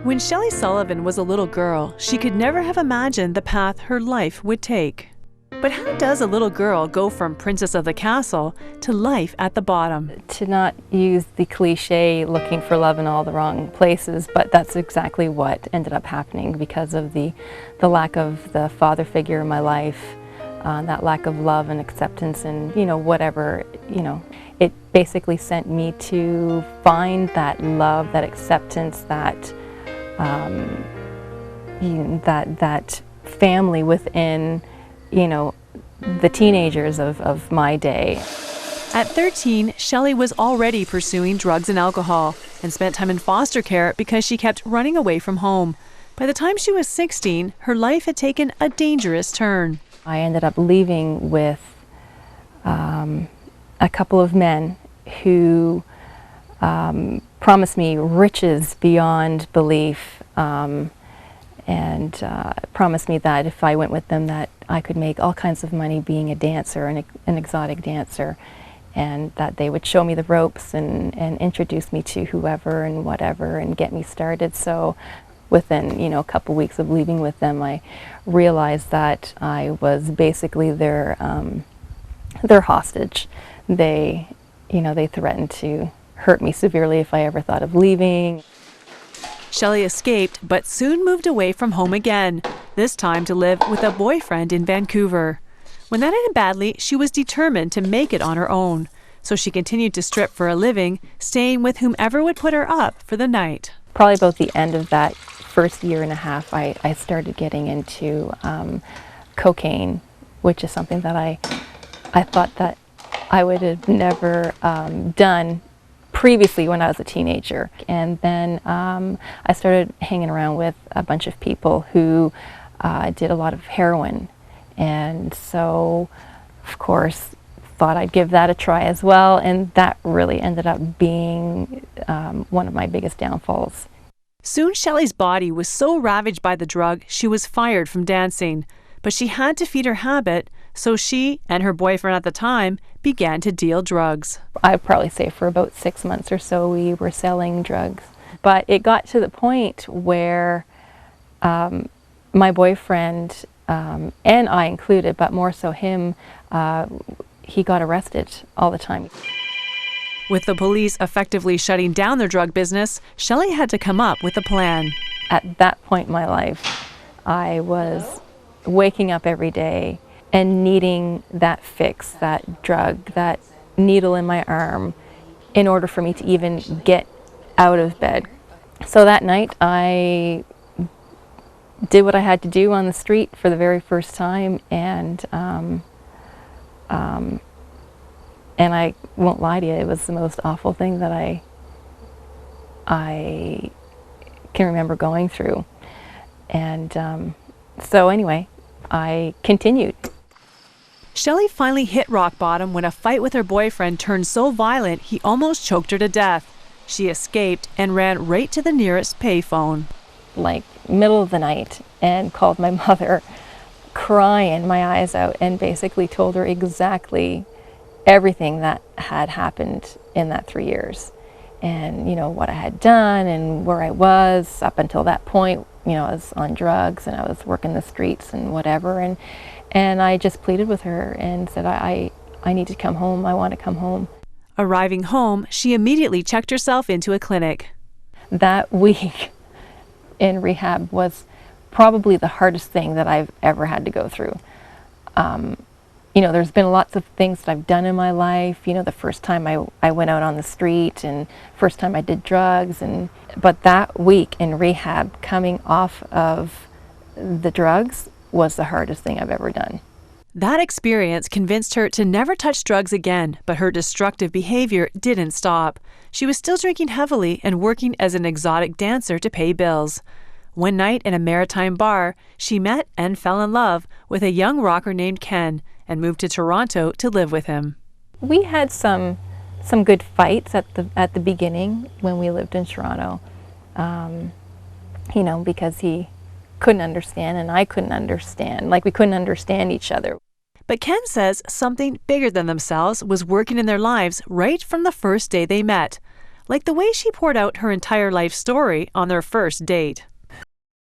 When Shelley Sullivan was a little girl, she could never have imagined the path her life would take. But how does a little girl go from princess of the castle to life at the bottom? To not use the cliche looking for love in all the wrong places, but that's exactly what ended up happening because of the lack of the father figure in my life, that lack of love and acceptance and, whatever, it basically sent me to find that love, that acceptance, that that family within, the teenagers of my day. At 13, Shelley was already pursuing drugs and alcohol and spent time in foster care because she kept running away from home. By the time she was 16, her life had taken a dangerous turn. I ended up leaving with a couple of men who promised me riches beyond belief, and promised me that if I went with them that I could make all kinds of money being a dancer, an exotic dancer, and that they would show me the ropes and introduce me to whoever and whatever and get me started. So within a couple weeks of leaving with them, I realized that I was basically their hostage. They threatened to hurt me severely if I ever thought of leaving. Shelley escaped, but soon moved away from home again, this time to live with a boyfriend in Vancouver. When that ended badly, she was determined to make it on her own. So she continued to strip for a living, staying with whomever would put her up for the night. Probably about the end of that first year and a half, I started getting into cocaine, which is something that I thought that I would have never done previously when I was a teenager. And then I started hanging around with a bunch of people who did a lot of heroin. And so, of course, thought I'd give that a try as well. And that really ended up being one of my biggest downfalls. Soon Shelley's body was so ravaged by the drug, she was fired from dancing. But she had to feed her habit, so she and her boyfriend at the time began to deal drugs. I'd probably say for about 6 months or so we were selling drugs. But it got to the point where my boyfriend, and I included, but more so him, he got arrested all the time. With the police effectively shutting down their drug business, Shelley had to come up with a plan. At that point in my life, I was waking up every day and needing that fix, that drug, that needle in my arm in order for me to even get out of bed. So that night I did what I had to do on the street for the very first time, and I won't lie to you, it was the most awful thing that I can remember going through. And so anyway, I continued. Shelley finally hit rock bottom when a fight with her boyfriend turned so violent he almost choked her to death. She escaped and ran right to the nearest payphone. Like middle of the night, and called my mother, crying my eyes out, and basically told her exactly everything that had happened in that 3 years. And what I had done and where I was up until that point. I was on drugs and I was working the streets and whatever, and I just pleaded with her and said, I need to come home, I want to come home. Arriving home, she immediately checked herself into a clinic. That week in rehab was probably the hardest thing that I've ever had to go through. There's been lots of things that I've done in my life. The first time I went out on the street, and first time I did drugs, but that week in rehab, coming off of the drugs, was the hardest thing I've ever done. That experience convinced her to never touch drugs again, but her destructive behavior didn't stop. She was still drinking heavily and working as an exotic dancer to pay bills. One night in a maritime bar, she met and fell in love with a young rocker named Ken and moved to Toronto to live with him. We had some good fights at the beginning when we lived in Toronto, because he couldn't understand and I couldn't understand. Like, we couldn't understand each other. But Ken says something bigger than themselves was working in their lives right from the first day they met. like the way she poured out her entire life story on their first date.